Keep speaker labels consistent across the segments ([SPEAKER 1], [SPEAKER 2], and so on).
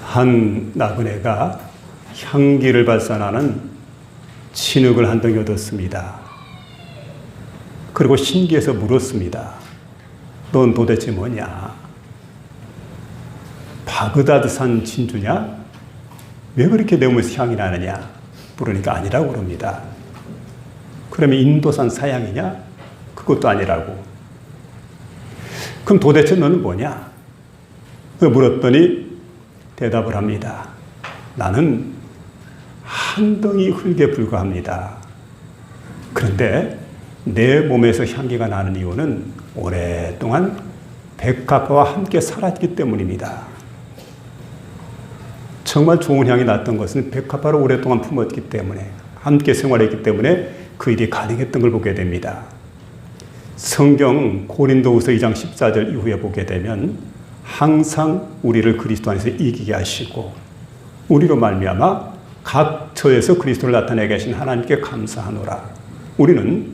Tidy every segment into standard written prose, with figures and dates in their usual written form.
[SPEAKER 1] 한 나그네가 향기를 발산하는 진흙을 한 덩이 얻었습니다. 그리고 신기해서 물었습니다. 넌 도대체 뭐냐? 바그다드산 진주냐? 왜 그렇게 내 몸에서 향이 나느냐? 물으니까 아니라고 그럽니다. 그러면 인도산 사양이냐? 그것도 아니라고. 그럼 도대체 너는 뭐냐? 물었더니 대답을 합니다. 나는 한 덩이 흙에 불과합니다. 그런데 내 몸에서 향기가 나는 이유는 오랫동안 백합화와 함께 살았기 때문입니다. 정말 좋은 향이 났던 것은 백합화를 오랫동안 품었기 때문에, 함께 생활했기 때문에 그 일이 가능했던 걸 보게 됩니다. 성경 고린도후서 2장 14절 이후에 보게 되면 항상 우리를 그리스도 안에서 이기게 하시고 우리로 말미암아 각 처에서 그리스도를 나타내게 하신 하나님께 감사하노라. 우리는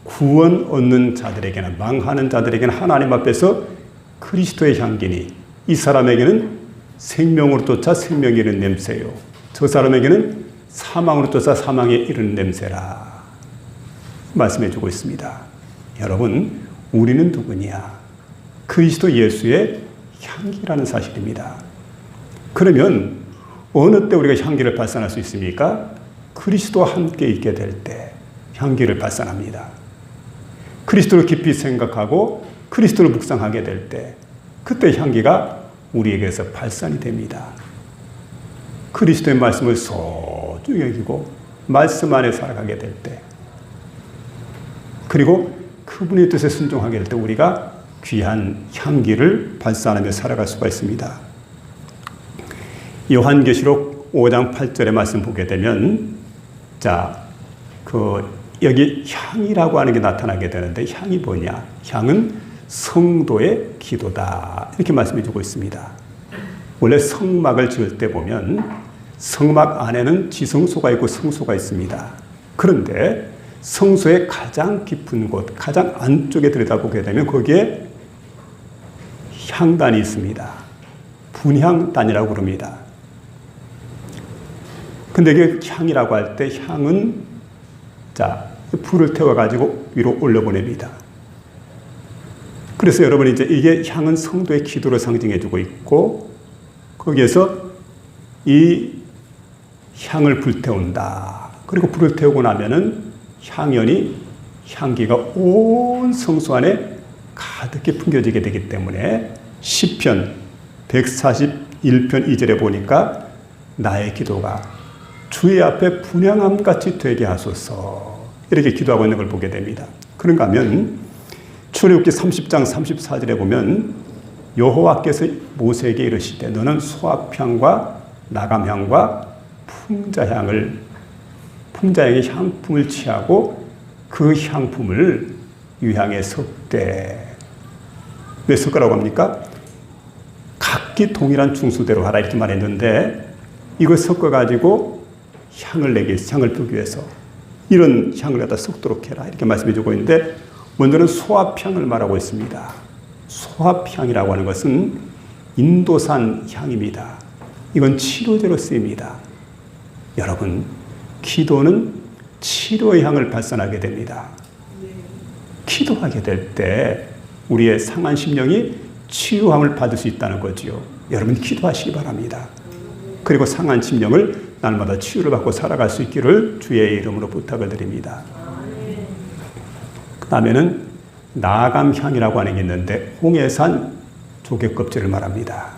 [SPEAKER 1] 구원 얻는 자들에게는, 망하는 자들에게는 하나님 앞에서 그리스도의 향기니 이 사람에게는 생명으로 쫓아 생명에 이르는 냄새요, 저 사람에게는 사망으로 쫓아 사망에 이르는 냄새라 말씀해 주고 있습니다. 여러분, 우리는 누구냐? 그리스도 예수의 향기라는 사실입니다. 그러면 어느 때 우리가 향기를 발산할 수 있습니까? 그리스도와 함께 있게 될 때 향기를 발산합니다. 그리스도를 깊이 생각하고 그리스도를 묵상하게 될 때, 그때 향기가 우리에게서 발산이 됩니다. 그리스도의 말씀을 소중히 여기고 말씀 안에 살아가게 될 때, 그리고 그분의 뜻에 순종하게 될 때 우리가 귀한 향기를 발산하며 살아갈 수가 있습니다. 요한계시록 5장 8절의 말씀 보게 되면, 여기 향이라고 하는 게 나타나게 되는데, 향이 뭐냐? 향은 성도의 기도다. 이렇게 말씀해 주고 있습니다. 원래 성막을 지을 때 보면 성막 안에는 지성소가 있고 성소가 있습니다. 그런데 성소의 가장 깊은 곳, 가장 안쪽에 들여다보게 되면 거기에 향단이 있습니다. 분향단이라고 부릅니다. 근데 이게 향이라고 할 때 향은 불을 태워가지고 위로 올려보냅니다. 그래서 여러분, 이게 향은 성도의 기도를 상징해주고 있고, 거기에서 이 향을 불태운다. 그리고 불을 태우고 나면은 향기가 온 성소 안에 가득히 풍겨지게 되기 때문에 시편 141편 2절에 보니까 나의 기도가 주의 앞에 분향함같이 되게 하소서, 이렇게 기도하고 있는 걸 보게 됩니다. 그런가 하면 출애굽기 30장 34절에 보면 여호와께서 모세에게 이르시되 너는 소합향과 나감향과 풍자향의 향품을 취하고 그 향품을 유향에 섞되. 왜 섞으라고 합니까? 각기 동일한 중수대로 하라 이렇게 말했는데, 이걸 섞어가지고 향을 불기 위해서 이런 향을 갖다 섞도록 해라 이렇게 말씀해 주고 있는데, 먼저는 소합향을 말하고 있습니다. 소합향이라고 하는 것은 인도산 향입니다. 이건 치료제로 쓰입니다. 여러분, 기도는 치료의 향을 발산하게 됩니다. 기도하게 될 때 우리의 상한 심령이 치유함을 받을 수 있다는 거지요. 여러분, 기도하시기 바랍니다. 그리고 상한 심령을 날마다 치유를 받고 살아갈 수 있기를 주의 이름으로 부탁을 드립니다. 그 다음에는 나감향이라고 하는 게 있는데, 홍해산 조개껍질을 말합니다.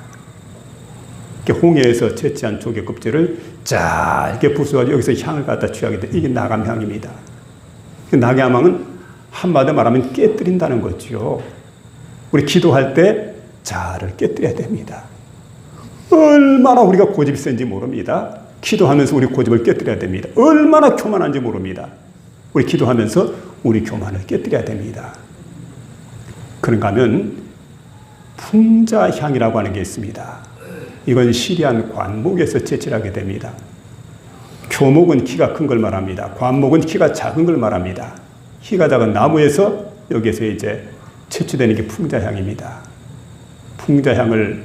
[SPEAKER 1] 홍해에서 채취한 조개껍질을 짧게 부숴가지고 여기서 향을 갖다 취하게 돼. 이게 나감향입니다. 나감향은 한마디로 말하면 깨뜨린다는 거죠. 우리 기도할 때 자아를 깨뜨려야 됩니다. 얼마나 우리가 고집이 센지 모릅니다. 기도하면서 우리 고집을 깨뜨려야 됩니다. 얼마나 교만한지 모릅니다. 우리 기도하면서 우리 교만을 깨뜨려야 됩니다. 그런가 하면 풍자향이라고 하는 게 있습니다. 이건 시리안 관목에서 채취하게 됩니다. 교목은 키가 큰 걸 말합니다. 관목은 키가 작은 걸 말합니다. 키가 작은 나무에서 여기에서 이제 채취되는 게 풍자향입니다. 풍자향을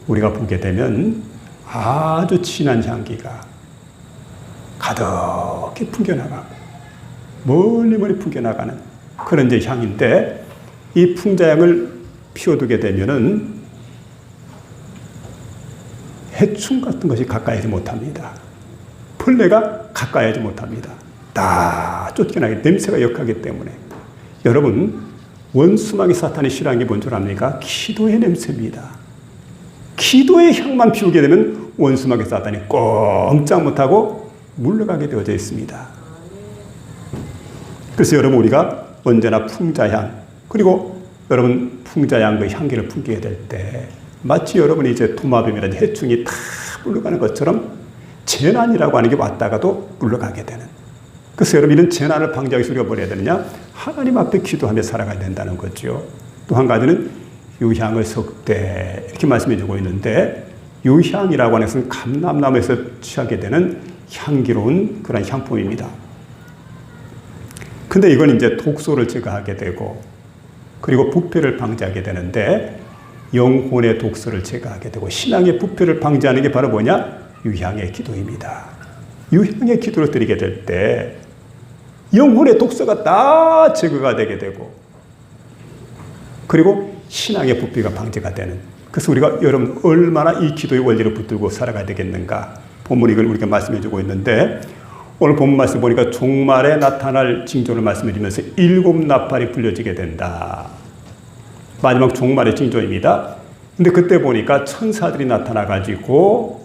[SPEAKER 1] 우리가 보게 되면 아주 진한 향기가 가득히 풍겨나가고 멀리 풍겨나가는 그런 이제 향인데, 이 풍자향을 피워두게 되면은 해충 같은 것이 가까이 하지 못합니다. 벌레가 가까이 하지 못합니다. 다 쫓겨나게 냄새가 역하기 때문에. 여러분, 원수마귀 사탄이 싫어하는 게 뭔 줄 압니까? 기도의 냄새입니다. 기도의 향만 피우게 되면 원수마귀 사탄이 꼼짝 못하고 물러가게 되어져 있습니다. 그래서 여러분, 우리가 언제나 풍자향, 그리고 여러분 풍자향 그 향기를 풍기게 될 때 마치 여러분이 이제 도마뱀이라든지 해충이 다 물러가는 것처럼 재난이라고 하는 게 왔다가도 물러가게 되는. 그래서 여러분, 이런 재난을 방지하기 위해서 우리가 뭘 해야 되느냐? 하나님 앞에 기도하며 살아가야 된다는 거죠. 또 한 가지는 유향을 섞되 이렇게 말씀해 주고 있는데, 유향이라고 하는 것은 감람나무에서 취하게 되는 향기로운 그런 향품입니다. 근데 이건 이제 독소를 제거하게 되고, 그리고 부패를 방지하게 되는데, 영혼의 독소를 제거하게 되고 신앙의 부패를 방지하는 게 바로 뭐냐? 유향의 기도입니다. 유향의 기도를 드리게 될 때 영혼의 독소가 다 제거가 되게 되고, 그리고 신앙의 부패가 방지가 되는. 그래서 우리가 여러분 얼마나 이 기도의 원리를 붙들고 살아가야 되겠는가? 본문이 이걸 우리가 말씀해 주고 있는데, 오늘 본문 말씀 보니까 종말에 나타날 징조를 말씀해 주면서 7 나팔이 불려지게 된다. 마지막 종말의 징조입니다. 근데 그때 보니까 천사들이 나타나가지고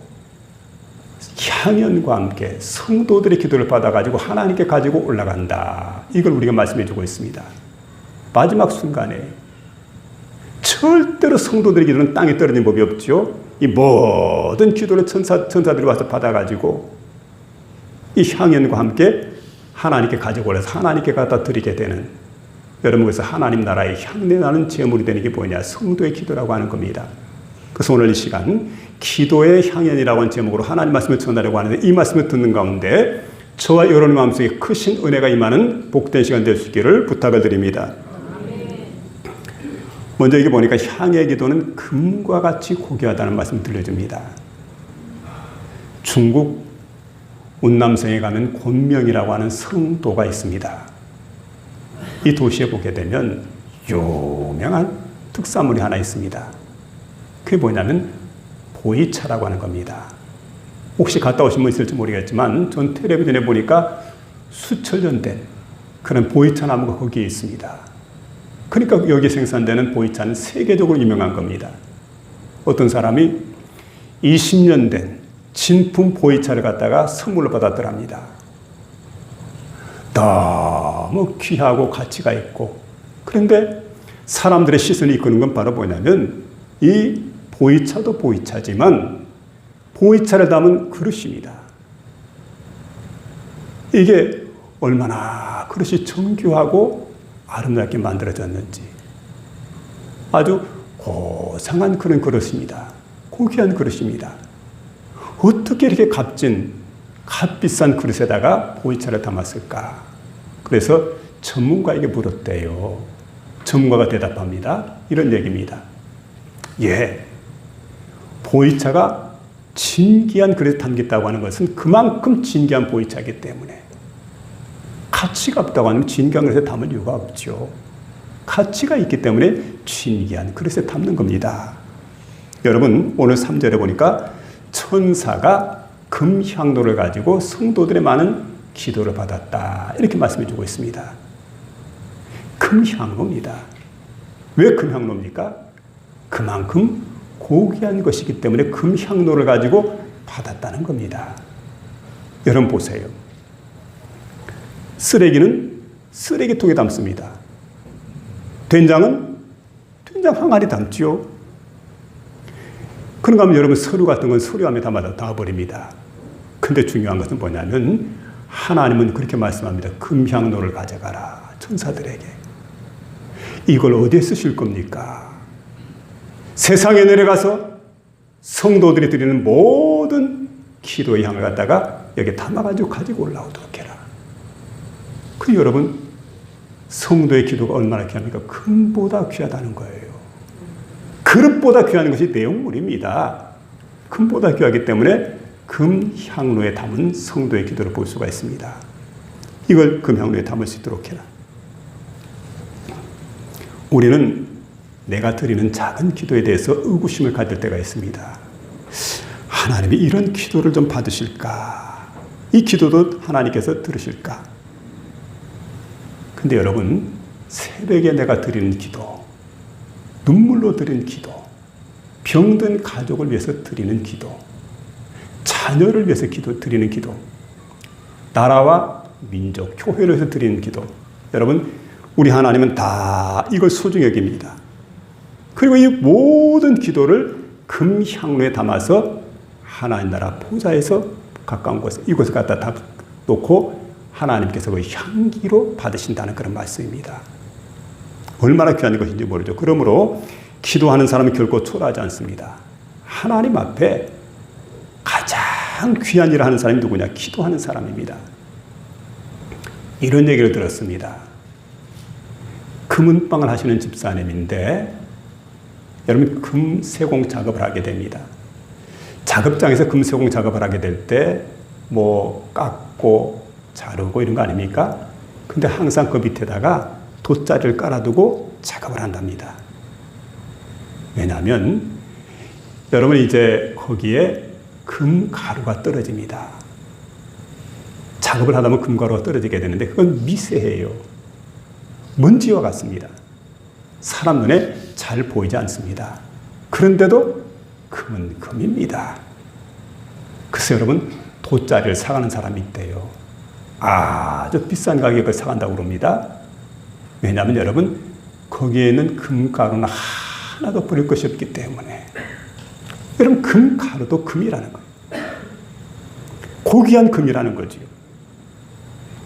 [SPEAKER 1] 향연과 함께 성도들의 기도를 받아가지고 하나님께 가지고 올라간다. 이걸 우리가 말씀해 주고 있습니다. 마지막 순간에 절대로 성도들의 기도는 땅에 떨어진 법이 없죠. 이 모든 기도를 천사들이 와서 받아가지고 이 향연과 함께 하나님께 가지고 올라서 하나님께 갖다 드리게 되는, 여러분, 그래서 하나님 나라의 향내나는 제물이 되는 게 뭐냐? 성도의 기도라고 하는 겁니다. 그래서 오늘 이 시간 기도의 향연이라고 하는 제목으로 하나님 말씀을 전하려고 하는데, 이 말씀을 듣는 가운데 저와 여러분의 마음속에 크신 은혜가 임하는 복된 시간 될 수 있기를 부탁을 드립니다. 먼저 이게 보니까 향의 기도는 금과 같이 고귀하다는 말씀을 들려줍니다. 중국 운남성에 가면 곤명이라고 하는 성도가 있습니다. 이 도시에 보게 되면 유명한 특산물이 하나 있습니다. 그게 뭐냐면 보이차라고 하는 겁니다. 혹시 갔다 오신 분 있을지 모르겠지만 전 텔레비전에 보니까 수천 년 된 그런 보이차 나무가 거기에 있습니다. 그러니까 여기 생산되는 보이차는 세계적으로 유명한 겁니다. 어떤 사람이 20년 된 진품 보이차를 갖다가 선물로 받았더랍니다. 너무 귀하고 가치가 있고, 그런데 사람들의 시선이 이끄는 건 바로 뭐냐면 이 보이차도 보이차지만 보이차를 담은 그릇입니다. 이게 얼마나 그릇이 정교하고 아름답게 만들어졌는지, 아주 고상한 그런 그릇입니다. 고귀한 그릇입니다. 어떻게 이렇게 값비싼 그릇에다가 보이차를 담았을까? 그래서 전문가에게 물었대요. 전문가가 대답합니다. 이런 얘기입니다. 예, 보이차가 진귀한 그릇에 담겼다고 하는 것은 그만큼 진귀한 보이차이기 때문에, 가치가 없다고 하면 진귀한 그릇에 담을 이유가 없죠. 가치가 있기 때문에 진귀한 그릇에 담는 겁니다. 여러분, 오늘 3절에 보니까 천사가 금향로를 가지고 성도들의 많은 기도를 받았다, 이렇게 말씀해 주고 있습니다. 금향로입니다. 왜 금향로입니까? 그만큼 고귀한 것이기 때문에 금향로를 가지고 받았다는 겁니다. 여러분 보세요. 쓰레기는 쓰레기통에 담습니다. 된장은 된장 항아리 담지요. 그런가 하면 여러분, 서류 같은 건 서류함에 담아버립니다. 근데 중요한 것은 뭐냐면 하나님은 그렇게 말씀합니다. 금향로를 가져가라, 천사들에게. 이걸 어디에 쓰실 겁니까? 세상에 내려가서 성도들이 드리는 모든 기도의 향을 갖다가 여기에 담아가지고 가지고 올라오도록 해라. 그리고 여러분, 성도의 기도가 얼마나 귀합니까? 금보다 귀하다는 거예요. 그릇보다 귀한 것이 내용물입니다. 금보다 귀하기 때문에 금향로에 담은 성도의 기도를 볼 수가 있습니다. 이걸 금향로에 담을 수 있도록 해라. 우리는 내가 드리는 작은 기도에 대해서 의구심을 가질 때가 있습니다. 하나님이 이런 기도를 좀 받으실까? 이 기도도 하나님께서 들으실까? 근데 여러분, 새벽에 내가 드리는 기도, 눈물로 드리는 기도, 병든 가족을 위해서 드리는 기도, 자녀를 위해서 드리는 기도, 나라와 민족, 교회를 위해서 드리는 기도. 여러분, 우리 하나님은 다 이걸 소중히 여깁니다. 그리고 이 모든 기도를 금향로에 담아서 하나님 나라 보좌에서 가까운 곳에 이곳에 갖다 다 놓고 하나님께서 그 향기로 받으신다는 그런 말씀입니다. 얼마나 귀한 것인지 모르죠. 그러므로 기도하는 사람은 결코 초라하지 않습니다. 하나님 앞에 가장 귀한 일을 하는 사람이 누구냐? 기도하는 사람입니다. 이런 얘기를 들었습니다. 금은방을 하시는 집사님인데 여러분, 금세공 작업을 하게 됩니다. 작업장에서 금세공 작업을 하게 될 때 뭐 깎고 자르고 이런 거 아닙니까? 근데 항상 그 밑에다가 돗자리를 깔아두고 작업을 한답니다. 왜냐하면 여러분, 이제 거기에 금가루가 떨어집니다. 작업을 하다 보면 금가루가 떨어지게 되는데 그건 미세해요. 먼지와 같습니다. 사람 눈에 잘 보이지 않습니다. 그런데도 금은 금입니다. 글쎄 여러분, 돗자리를 사가는 사람이 있대요. 아주 비싼 가격을 사간다고 그럽니다. 왜냐하면 여러분, 거기에는 금가루는 하나도 뿌릴 것이 없기 때문에. 여러분, 금가루도 금이라는 거예요. 고귀한 금이라는 거지요.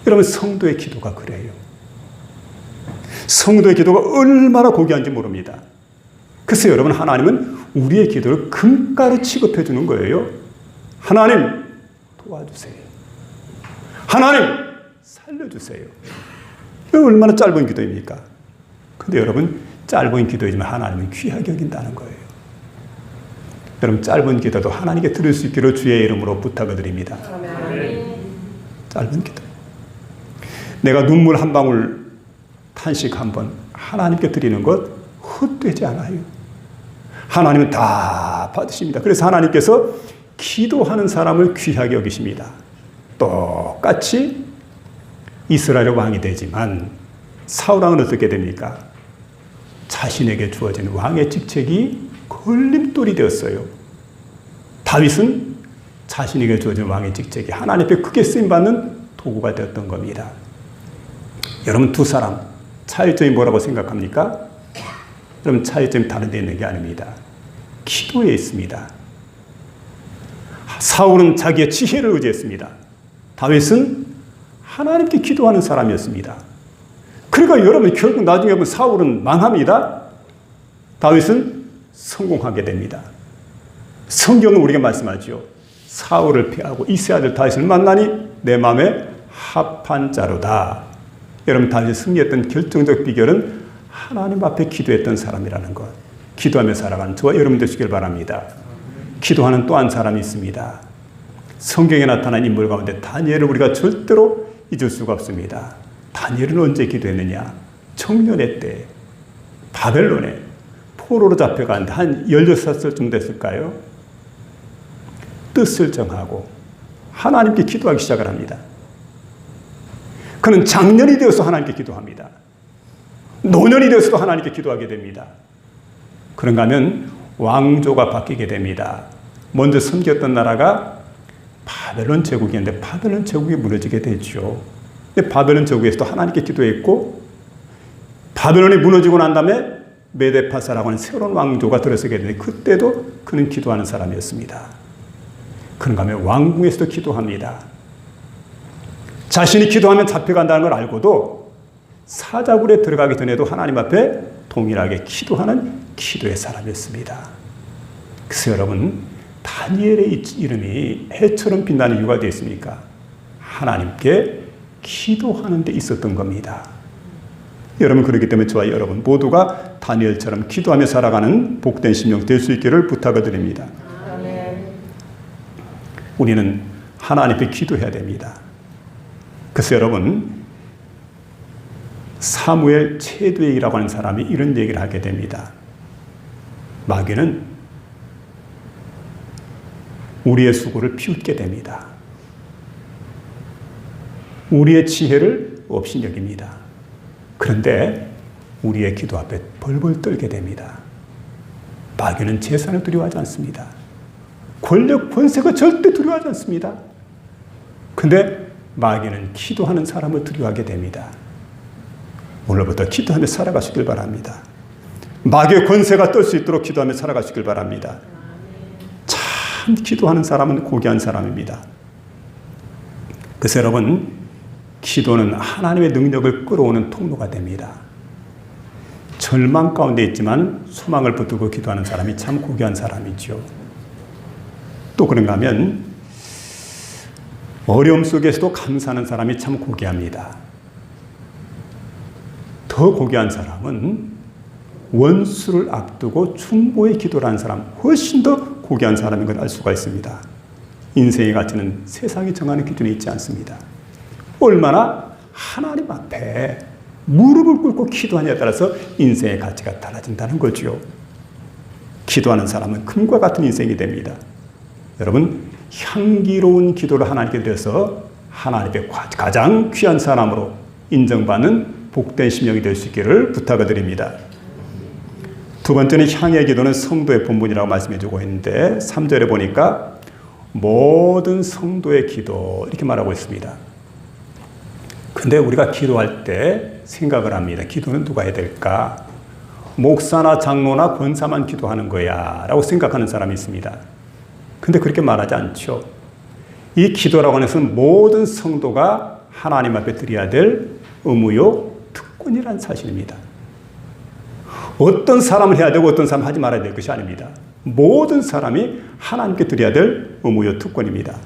[SPEAKER 1] 여러분, 성도의 기도가 그래요. 성도의 기도가 얼마나 고귀한지 모릅니다. 글쎄 여러분, 하나님은 우리의 기도를 금가루 취급해 주는 거예요. 하나님 도와주세요. 하나님 살려주세요. 얼마나 짧은 기도입니까? 근데 여러분, 짧은 기도이지만 하나님은 귀하게 여긴다는 거예요. 여러분, 짧은 기도도 하나님께 들을 수 있기를 주의 이름으로 부탁을 드립니다. 짧은 기도. 내가 눈물 한 방울, 탄식 한 번 하나님께 드리는 것 헛되지 않아요. 하나님은 다 받으십니다. 그래서 하나님께서 기도하는 사람을 귀하게 여기십니다. 똑같이 이스라엘 왕이 되지만 사울왕은 어떻게 됩니까? 자신에게 주어진 왕의 직책이 걸림돌이 되었어요. 다윗은 자신에게 주어진 왕의 직책이 하나님 앞에 크게 쓰임받는 도구가 되었던 겁니다. 여러분, 두 사람 차이점이 뭐라고 생각합니까? 여러분, 차이점이 다른 데 있는 게 아닙니다. 기도에 있습니다. 사울은 자기의 지혜를 의지했습니다. 다윗은 하나님께 기도하는 사람이었습니다. 그러니까 여러분, 결국 나중에 보면 사울은 망합니다. 다윗은 성공하게 됩니다. 성경은 우리가 말씀하죠. 사울을 피하고 이세 아들 다윗을 만나니 내 마음에 합한 자로다. 여러분, 다윗이 승리했던 결정적 비결은 하나님 앞에 기도했던 사람이라는 것. 기도하며 살아가는 저와 여러분 되시길 바랍니다. 기도하는 또 한 사람이 있습니다. 성경에 나타난 인물 가운데 다니엘을 우리가 절대로 잊을 수가 없습니다. 다니엘은 언제 기도했느냐? 청년의 때 바벨론에 포로로 잡혀가는데 한 16살쯤 됐을까요? 뜻을 정하고 하나님께 기도하기 시작을 합니다. 그는 장년이 되어서 하나님께 기도합니다. 노년이 되어서도 하나님께 기도하게 됩니다. 그런가 하면 왕조가 바뀌게 됩니다. 먼저 섬겼던 나라가 바벨론 제국이었는데 바벨론 제국이 무너지게 되죠. 근데 바벨론 제국에서도 하나님께 기도했고, 바벨론이 무너지고 난 다음에 메데파사라고 하는 새로운 왕조가 들어서게 되는데 그때도 그는 기도하는 사람이었습니다. 그런가 하면 왕궁에서도 기도합니다. 자신이 기도하면 잡혀간다는 걸 알고도 사자굴에 들어가기 전에도 하나님 앞에 동일하게 기도하는 기도의 사람이었습니다. 그래서 여러분, 다니엘의 이름이 해처럼 빛나는 이유가 되어 있습니까? 하나님께 기도하는 데 있었던 겁니다. 여러분, 그렇기 때문에 저와 여러분 모두가 다니엘처럼 기도하며 살아가는 복된 심령 될 수 있기를 부탁을 드립니다. 우리는 하나님 앞에 기도해야 됩니다. 그래서 여러분, 사무엘 최두액이라고 하는 사람이 이런 얘기를 하게 됩니다. 마귀는 우리의 수고를 비웃게 됩니다. 우리의 지혜를 없인 여깁니다. 그런데 우리의 기도 앞에 벌벌 떨게 됩니다. 마귀는 재산을 두려워하지 않습니다. 권력, 권세가 절대 두려워하지 않습니다. 근데 마귀는 기도하는 사람을 두려워하게 됩니다. 오늘부터 기도하며 살아가시길 바랍니다. 마귀의 권세가 떨 수 있도록 기도하며 살아가시길 바랍니다. 참 기도하는 사람은 고귀한 사람입니다. 그래서 여러분, 기도는 하나님의 능력을 끌어오는 통로가 됩니다. 절망 가운데 있지만 소망을 붙들고 기도하는 사람이 참 고귀한 사람이죠. 또 그런가 하면 어려움 속에서도 감사하는 사람이 참 고귀합니다. 더 고귀한 사람은 원수를 앞두고 중보의 기도를 하는 사람, 훨씬 더 고귀한 사람인 걸 알 수가 있습니다. 인생의 가치는 세상이 정하는 기준에 있지 않습니다. 얼마나 하나님 앞에 무릎을 꿇고 기도하냐에 따라서 인생의 가치가 달라진다는 거죠. 기도하는 사람은 금과 같은 인생이 됩니다. 여러분, 향기로운 기도를 하나님께 드려서 하나님의 가장 귀한 사람으로 인정받는 복된 심령이 될 수 있기를 부탁을 드립니다. 두 번째는 향의 기도는 성도의 본분이라고 말씀해주고 있는데 3절에 보니까 모든 성도의 기도 이렇게 말하고 있습니다. 근데 우리가 기도할 때 생각을 합니다. 기도는 누가 해야 될까? 목사나 장로나 권사만 기도하는 거야 라고 생각하는 사람이 있습니다. 근데 그렇게 말하지 않죠. 이 기도라고 하는 것은 모든 성도가 하나님 앞에 드려야 될 의무요 특권이라는 사실입니다. 어떤 사람을 해야 되고 어떤 사람은 하지 말아야 될 것이 아닙니다. 모든 사람이 하나님께 드려야 될 의무요 특권입니다.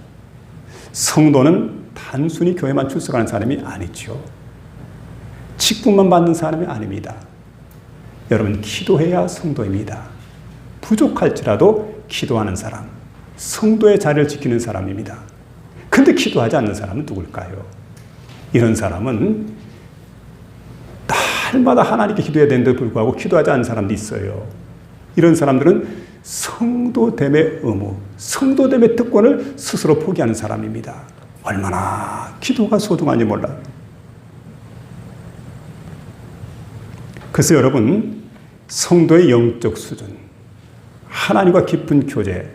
[SPEAKER 1] 성도는 단순히 교회만 출석하는 사람이 아니죠. 직분만 받는 사람이 아닙니다. 여러분, 기도해야 성도입니다. 부족할지라도 기도하는 사람, 성도의 자리를 지키는 사람입니다. 근데 기도하지 않는 사람은 누굴까요? 이런 사람은 날마다 하나님께 기도해야 되는데도 불구하고 기도하지 않는 사람도 있어요. 이런 사람들은 성도됨의 의무, 성도됨의 특권을 스스로 포기하는 사람입니다. 얼마나 기도가 소중한지 몰라요. 그래서 여러분, 성도의 영적 수준, 하나님과 깊은 교제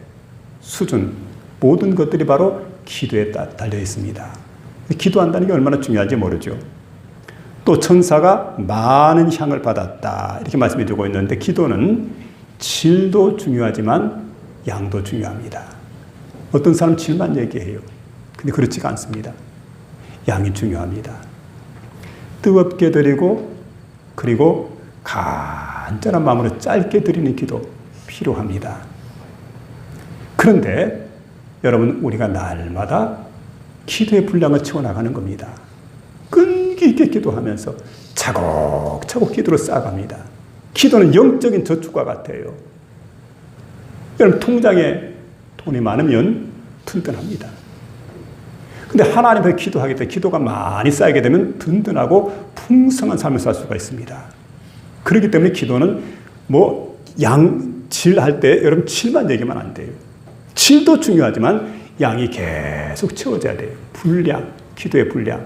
[SPEAKER 1] 수준, 모든 것들이 바로 기도에 달려 있습니다. 기도한다는 게 얼마나 중요한지 모르죠. 또 천사가 많은 향을 받았다 이렇게 말씀해 주고 있는데, 기도는 질도 중요하지만 양도 중요합니다. 어떤 사람 질만 얘기해요. 근데 그렇지가 않습니다. 양이 중요합니다. 뜨겁게 드리고 그리고 간절한 마음으로 짧게 드리는 기도 필요합니다. 그런데 여러분, 우리가 날마다 기도의 분량을 채워나가는 겁니다. 끈기 있게 기도하면서 차곡차곡 기도를 쌓아갑니다. 기도는 영적인 저축과 같아요. 여러분, 통장에 돈이 많으면 든든합니다. 근데 하나님 앞에 기도하기 때문에 기도가 많이 쌓이게 되면 든든하고 풍성한 삶을 살 수가 있습니다. 그렇기 때문에 기도는 질 할 때 여러분 질만 얘기하면 안 돼요. 질도 중요하지만 양이 계속 채워져야 돼요. 분량, 기도의 분량.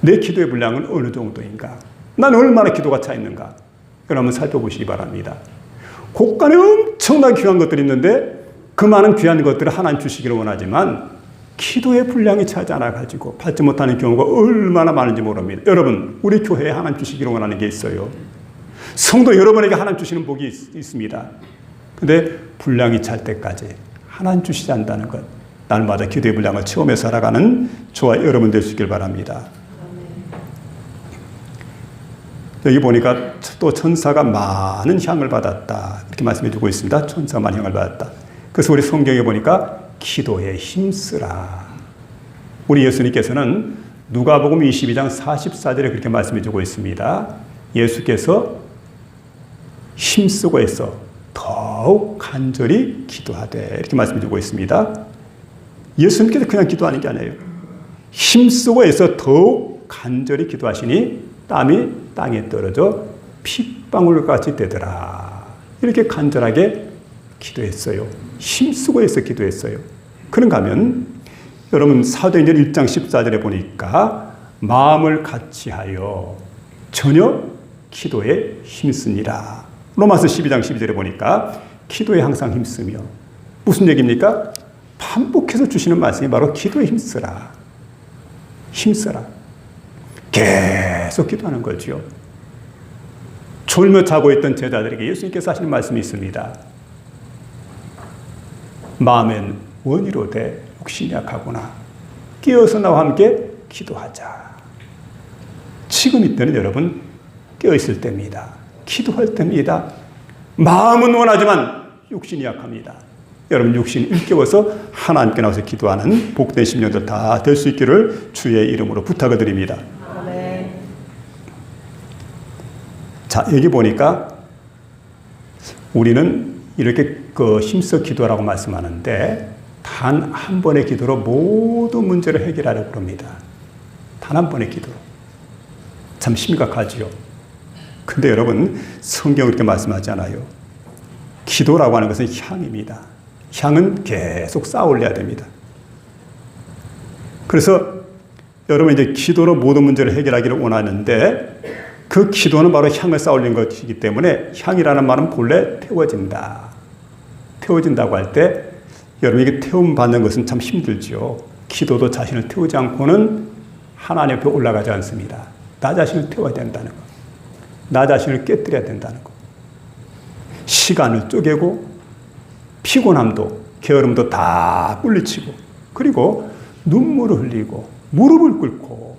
[SPEAKER 1] 내 기도의 분량은 어느 정도인가? 난 얼마나 기도가 차 있는가? 그러면 살펴보시기 바랍니다. 곳간에 엄청나게 귀한 것들이 있는데 그 많은 귀한 것들을 하나님 주시기를 원하지만 기도의 분량이 차지 않아가지고 받지 못하는 경우가 얼마나 많은지 모릅니다. 여러분, 우리 교회에 하나님 주시기를 원하는 게 있어요. 성도 여러분에게 하나님 주시는 복이 있습니다. 근데 분량이 찰 때까지 하나님 주시지 않는다는 것, 날마다 기도의 분량을 채우며 살아가는 저와 여러분 될 수 있길 바랍니다. 여기 보니까 또 천사가 많은 향을 받았다 이렇게 말씀해 주고 있습니다. 천사가 많은 향을 받았다. 그래서 우리 성경에 보니까 기도에 힘쓰라. 우리 예수님께서는 누가복음 22장 44절에 그렇게 말씀해 주고 있습니다. 예수께서 힘쓰고 해서 더욱 간절히 기도하되 이렇게 말씀해 주고 있습니다. 예수님께서 그냥 기도하는 게 아니에요. 힘쓰고 해서 더욱 간절히 기도하시니 땀이 땅에 떨어져 핏방울같이 되더라. 이렇게 간절하게 기도했어요. 힘쓰고 해서 기도했어요. 그런가 하면 여러분 사도행전 1장 14절에 보니까 마음을 같이하여 전혀 기도에 힘쓰니라. 로마서 12장 12절에 보니까 기도에 항상 힘쓰며 무슨 얘기입니까? 반복해서 주시는 말씀이 바로 기도에 힘쓰라. 힘써라. 계속 기도하는 거죠. 졸며 자고 있던 제자들에게 예수님께서 하시는 말씀이 있습니다. 마음엔 원이로 돼 육신이 약하구나. 깨어서 나와 함께 기도하자. 지금 이때는 여러분 깨어있을 때입니다. 기도할 때입니다. 마음은 원하지만 육신이 약합니다. 여러분 육신이 일깨워서 하나님께 나와서 기도하는 복된 10년들 다 될 수 있기를 주의 이름으로 부탁을 드립니다. 아멘. 자, 여기 보니까 우리는 이렇게 힘써 기도하라고 말씀하는데 단 한 번의 기도로 모든 문제를 해결하려고 합니다. 단 한 번의 기도로. 참 심각하지요. 근데 여러분 성경은 그렇게 말씀하지 않아요. 기도라고 하는 것은 향입니다. 향은 계속 쌓아 올려야 됩니다. 그래서 여러분 이제 기도로 모든 문제를 해결하기를 원하는데 그 기도는 바로 향을 쌓아 올리는 것이기 때문에 향이라는 말은 본래 태워진다. 태워진다고 할 때 여러분 이게 태움 받는 것은 참 힘들죠. 기도도 자신을 태우지 않고는 하나님 앞에 올라가지 않습니다. 나 자신을 태워야 된다는 것. 나 자신을 깨뜨려야 된다는 것. 시간을 쪼개고 피곤함도 게으름도 다 물리치고 그리고 눈물을 흘리고 무릎을 꿇고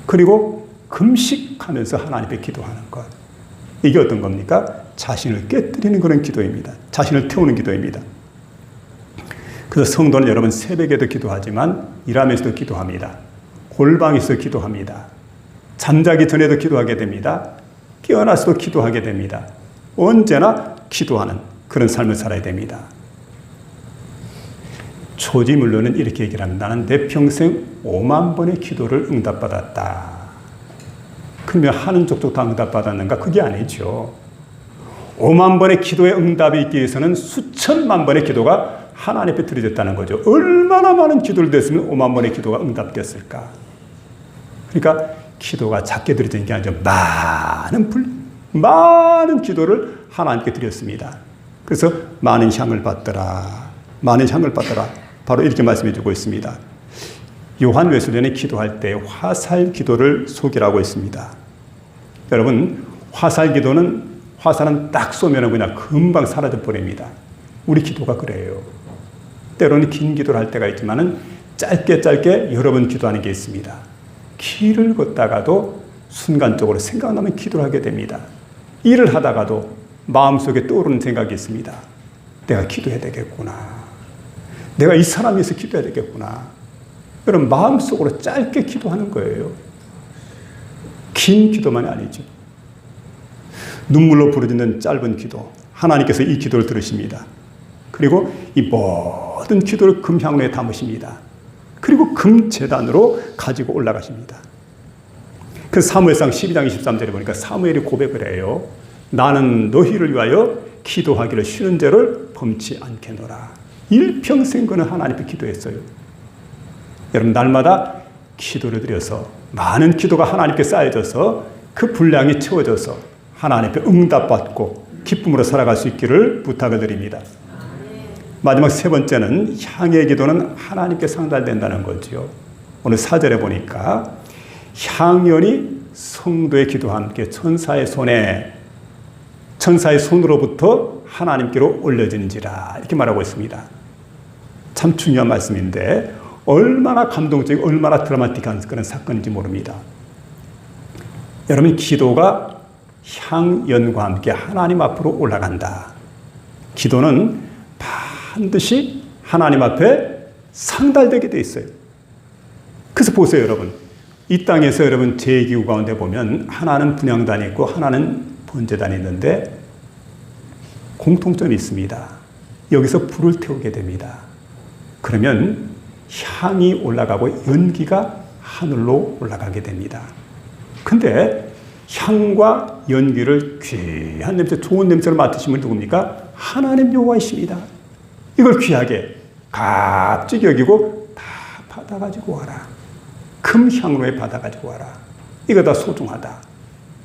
[SPEAKER 1] 그리고 금식하면서 하나님 앞에 기도하는 것. 이게 어떤 겁니까? 자신을 깨뜨리는 그런 기도입니다. 자신을 태우는 기도입니다. 그래서 성도는 여러분 새벽에도 기도하지만 일하면서도 기도합니다. 골방에서 기도합니다. 잠자기 전에도 기도하게 됩니다. 깨어나서도 기도하게 됩니다. 언제나 기도하는 그런 삶을 살아야 됩니다. 초지문론은 이렇게 얘기를 합니다. 나는 내 평생 5만 번의 기도를 응답받았다. 그러면 하는 족족 다 응답받았는가? 그게 아니죠. 5만 번의 기도의 응답이 있기 위해서는 수천만 번의 기도가 하나님 앞에 드려졌다는 거죠. 얼마나 많은 기도를 드렸으면 5만 번의 기도가 응답됐을까? 그러니까 기도가 작게 드려진 게 아니죠. 많은 기도를 하나님께 드렸습니다. 그래서 많은 향을 받더라. 많은 향을 받더라. 바로 이렇게 말씀해 주고 있습니다. 요한 웨슬리는 기도할 때 화살 기도를 소개하고 있습니다. 여러분, 화살은 딱 쏘면 그냥 금방 사라져 버립니다. 우리 기도가 그래요. 때로는 긴 기도를 할 때가 있지만은 짧게 여러 번 기도하는 게 있습니다. 길을 걷다가도 순간적으로 생각나면 기도를 하게 됩니다. 일을 하다가도 마음속에 떠오르는 생각이 있습니다. 내가 기도해야 되겠구나. 내가 이 사람 위해서 기도해야 되겠구나. 여러분 마음속으로 짧게 기도하는 거예요. 긴 기도만이 아니죠. 눈물로 부르짖는 짧은 기도. 하나님께서 이 기도를 들으십니다. 그리고 이 모든 기도를 금향로에 담으십니다. 그리고 금제단으로 가지고 올라가십니다. 그 사무엘상 12장 23절에 보니까 사무엘이 고백을 해요. 나는 너희를 위하여 기도하기를 쉬는 죄를 범치 않겠노라. 일평생 그는 하나님 앞에 기도했어요. 여러분 날마다 기도를 드려서 많은 기도가 하나님께 쌓여져서 그 분량이 채워져서 하나님 앞에 응답받고 기쁨으로 살아갈 수 있기를 부탁을 드립니다. 마지막 세 번째는 향의 기도는 하나님께 상달된다는 거죠. 오늘 4절에 보니까 향연이 성도의 기도와 함께 천사의 손으로부터 하나님께로 올려지는지라 이렇게 말하고 있습니다. 참 중요한 말씀인데 얼마나 감동적이고 얼마나 드라마틱한 그런 사건인지 모릅니다. 여러분 기도가 향연과 함께 하나님 앞으로 올라간다. 기도는 반드시 하나님 앞에 상달되게 돼 있어요. 그래서 보세요, 여러분. 이 땅에서 여러분 제2기구 가운데 보면 하나는 분향단이 있고 하나는 번제단이 있는데 공통점이 있습니다. 여기서 불을 태우게 됩니다. 그러면 향이 올라가고 연기가 하늘로 올라가게 됩니다. 근데 향과 연기를 귀한 냄새, 좋은 냄새를 맡으시면 누굽니까? 하나님 여호와이십니다. 이걸 귀하게 값지게 여기고 다 받아가지고 와라. 금향로에 받아가지고 와라. 이거 다 소중하다.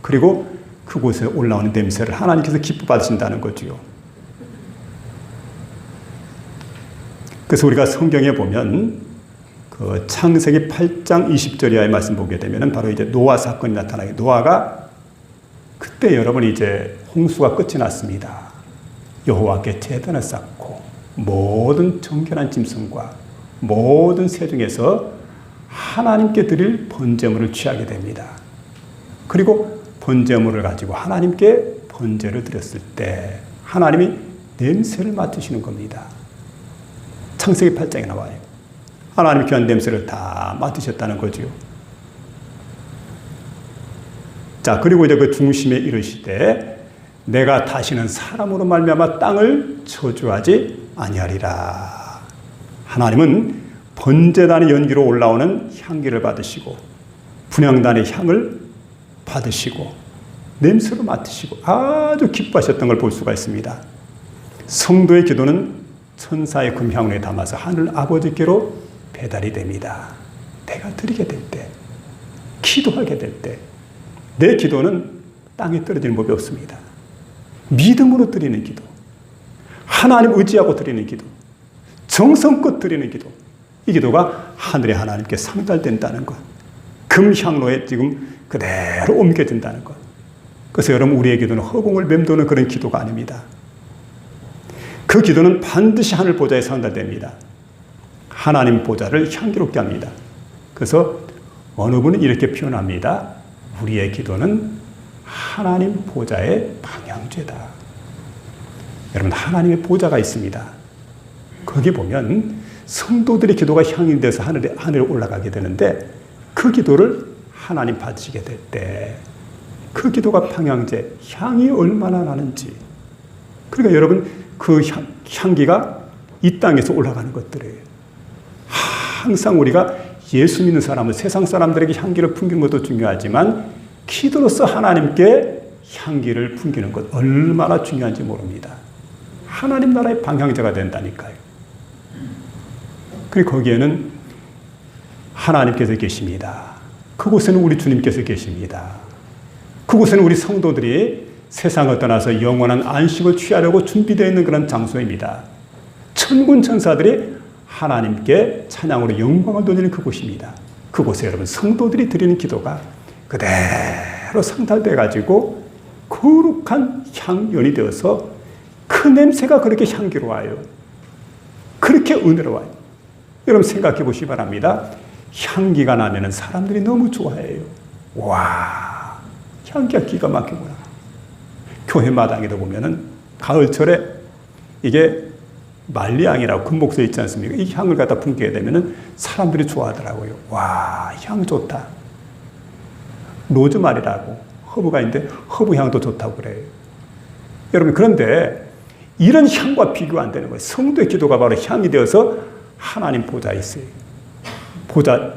[SPEAKER 1] 그리고 그곳에 올라오는 냄새를 하나님께서 기뻐 받으신다는 거지요. 그래서 우리가 성경에 보면 그 창세기 8장 20절 이하의 말씀 보게 되면 바로 이제 노아 사건이 나타나게, 노아가 그때 여러분 이제 홍수가 끝이 났습니다. 여호와께 제단을 쌓고 모든 정결한 짐승과 모든 새 중에서 하나님께 드릴 번제물을 취하게 됩니다. 그리고 번제물을 가지고 하나님께 번제를 드렸을 때 하나님이 냄새를 맡으시는 겁니다. 창세기 8장에 나와요. 하나님이 귀한 냄새를 다 맡으셨다는 거죠. 자, 그리고 이제 그 중심에 이르시되 내가 다시는 사람으로 말미암아 땅을 저주하지 아니하리라. 하나님은 번제단의 연기로 올라오는 향기를 받으시고 분향단의 향을 받으시고 냄새로 맡으시고 아주 기뻐하셨던 걸 볼 수가 있습니다. 성도의 기도는 천사의 금향로에 담아서 하늘 아버지께로 배달이 됩니다. 내가 드리게 될 때, 기도하게 될 때 내 기도는 땅에 떨어지는 법이 없습니다. 믿음으로 드리는 기도, 하나님 의지하고 드리는 기도, 정성껏 드리는 기도, 이 기도가 하늘의 하나님께 상달된다는 것, 금향로에 지금 그대로 옮겨진다는 것. 그래서 여러분, 우리의 기도는 허공을 맴도는 그런 기도가 아닙니다. 그 기도는 반드시 하늘 보좌에 상달됩니다. 하나님 보좌를 향기롭게 합니다. 그래서 어느 분은 이렇게 표현합니다. 우리의 기도는 하나님 보좌의 방향제다. 여러분, 하나님의 보좌가 있습니다. 거기 보면 성도들의 기도가 향이 돼서 하늘에 올라가게 되는데 그 기도를 하나님 받으시게 될 때 그 기도가 방향제, 향이 얼마나 나는지. 그러니까 여러분, 그 향기가 이 땅에서 올라가는 것들이에요. 항상 우리가 예수 믿는 사람은 세상 사람들에게 향기를 풍기는 것도 중요하지만 기도로서 하나님께 향기를 풍기는 것 얼마나 중요한지 모릅니다. 하나님 나라의 방향제가 된다니까요. 그리고 거기에는 하나님께서 계십니다. 그곳에는 우리 주님께서 계십니다. 그곳에는 우리 성도들이 세상을 떠나서 영원한 안식을 취하려고 준비되어 있는 그런 장소입니다. 천군 천사들이 하나님께 찬양으로 영광을 돌리는 그곳입니다. 그곳에 여러분 성도들이 드리는 기도가 그대로 상달돼 가지고 거룩한 향연이 되어서 그 냄새가 그렇게 향기로워요. 그렇게 은혜로워요. 여러분 생각해 보시기 바랍니다. 향기가 나면 사람들이 너무 좋아해요. 와, 향기가 기가 막히구나. 교회 마당에도 보면은 가을철에 이게 말리향이라고 금목소에 있지 않습니까? 이 향을 갖다 풍기게 되면은 사람들이 좋아하더라고요. 와, 향 좋다. 로즈마리라고 허브가 있는데 허브 향도 좋다고 그래요. 여러분, 그런데 이런 향과 비교가 안 되는 거예요. 성도의 기도가 바로 향이 되어서 하나님 보좌에 있어요. 보좌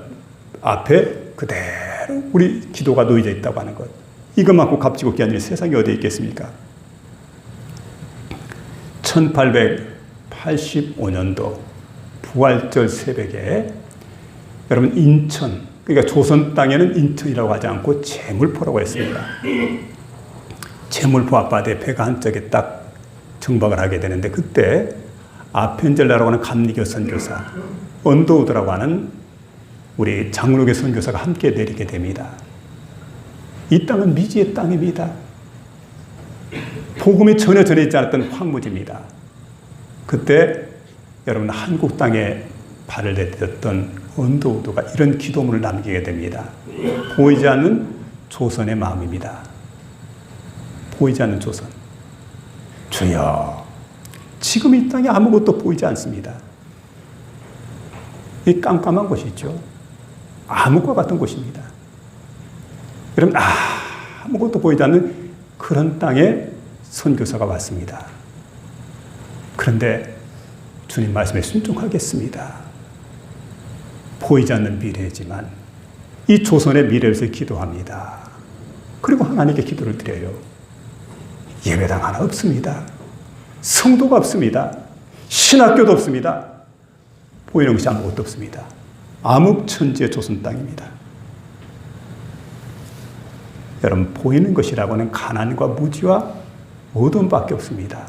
[SPEAKER 1] 앞에 그대로 우리 기도가 놓여져 있다고 하는 것. 이것만큼 값지고 귀한 일이 세상에 어디에 있겠습니까? 1885년도 부활절 새벽에 여러분 인천, 그러니까 조선 땅에는 인천이라고 하지 않고 제물포라고 했습니다. 제물포 앞바다에 배가 한쪽에 딱 정박을 하게 되는데 그때 아펜젤라라고 하는 감리교 선교사, 언더우드라고 하는 우리 장로교 선교사가 함께 내리게 됩니다. 이 땅은 미지의 땅입니다. 복음이 전혀 전해지지 않았던 황무지입니다. 그때 여러분 한국 땅에 발을 내딛었던 언더우드가 이런 기도문을 남기게 됩니다. 보이지 않는 조선의 마음입니다. 보이지 않는 조선. 주여, 지금 이 땅에 아무것도 보이지 않습니다. 이 깜깜한 곳이 있죠. 암흑과 같은 곳입니다. 여러분, 아무것도 보이지 않는 그런 땅에 선교사가 왔습니다. 그런데 주님 말씀에 순종하겠습니다. 보이지 않는 미래지만 이 조선의 미래를 위해서 기도합니다. 그리고 하나님께 기도를 드려요. 예배당 하나 없습니다. 성도가 없습니다. 신학교도 없습니다. 보이는 것이 아무것도 없습니다. 암흑천지의 조선 땅입니다. 여러분, 보이는 것이라고는 가난과 무지와 어둠밖에 없습니다.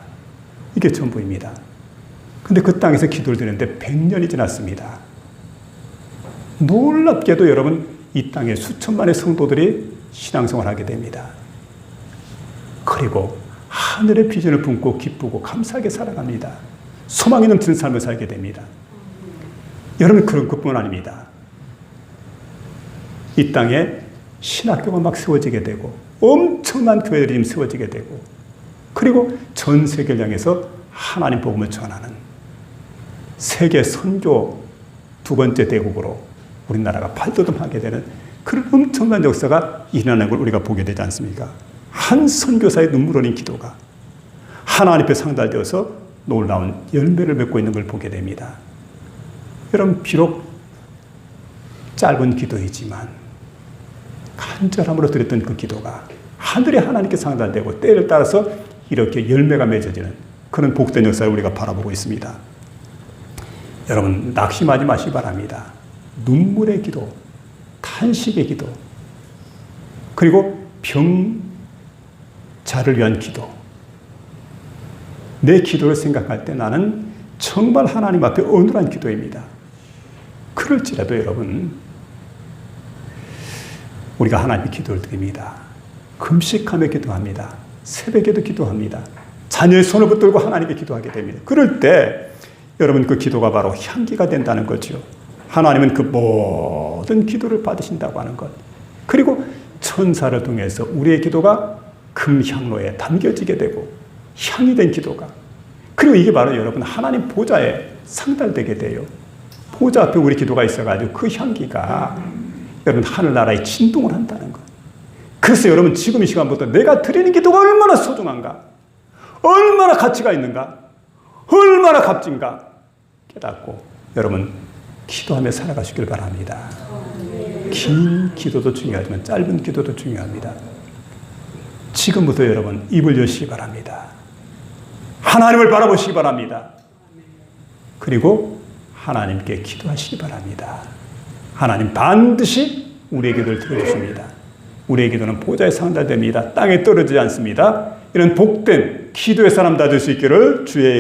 [SPEAKER 1] 이게 전부입니다. 근데 그 땅에서 기도를 드리는데 100년이 지났습니다. 놀랍게도 여러분, 이 땅에 수천만의 성도들이 신앙생활을 하게 됩니다. 그리고 하늘의 비전을 품고 기쁘고 감사하게 살아갑니다. 소망이 넘치는 삶을 살게 됩니다. 여러분, 그런 것뿐만 아닙니다. 이 땅에 신학교가 막 세워지게 되고 엄청난 교회들이 세워지게 되고 그리고 전 세계를 향해서 하나님 복음을 전하는 세계 선교 두 번째 대국으로 우리나라가 발돋움하게 되는 그런 엄청난 역사가 일어나는 걸 우리가 보게 되지 않습니까? 한 선교사의 눈물 흘린 기도가 하나님 앞에 상달되어서 놀라운 열매를 맺고 있는 걸 보게 됩니다. 여러분, 비록 짧은 기도이지만 간절함으로 드렸던 그 기도가 하늘에 하나님께 상달되고 때를 따라서 이렇게 열매가 맺어지는 그런 복된 역사를 우리가 바라보고 있습니다. 여러분, 낙심하지 마시기 바랍니다. 눈물의 기도, 탄식의 기도, 그리고 병자를 위한 기도. 내 기도를 생각할 때 나는 정말 하나님 앞에 어눌한 기도입니다. 그럴지라도 여러분, 우리가 하나님께 기도를 드립니다. 금식하며 기도합니다. 새벽에도 기도합니다. 자녀의 손을 붙들고 하나님께 기도하게 됩니다. 그럴 때 여러분, 그 기도가 바로 향기가 된다는 거죠. 하나님은 그 모든 기도를 받으신다고 하는 것. 그리고 천사를 통해서 우리의 기도가 금향로에 담겨지게 되고 향이 된 기도가, 그리고 이게 바로 여러분 하나님 보좌에 상달되게 돼요. 보좌 앞에 우리 기도가 있어가지고 그 향기가 여러분 하늘나라에 진동을 한다는 것. 그래서 여러분, 지금 이 시간부터 내가 드리는 기도가 얼마나 소중한가, 얼마나 가치가 있는가, 얼마나 값진가 깨닫고 여러분 기도하며 살아가시길 바랍니다. 긴 기도도 중요하지만 짧은 기도도 중요합니다. 지금부터 여러분 입을 여시기 바랍니다. 하나님을 바라보시기 바랍니다. 그리고 하나님께 기도하시기 바랍니다. 하나님 반드시 우리의 기도를 들어주십니다. 우리의 기도는 보좌에 상달됩니다. 땅에 떨어지지 않습니다. 이런 복된 기도의 사람 다 될 수 있기를 주의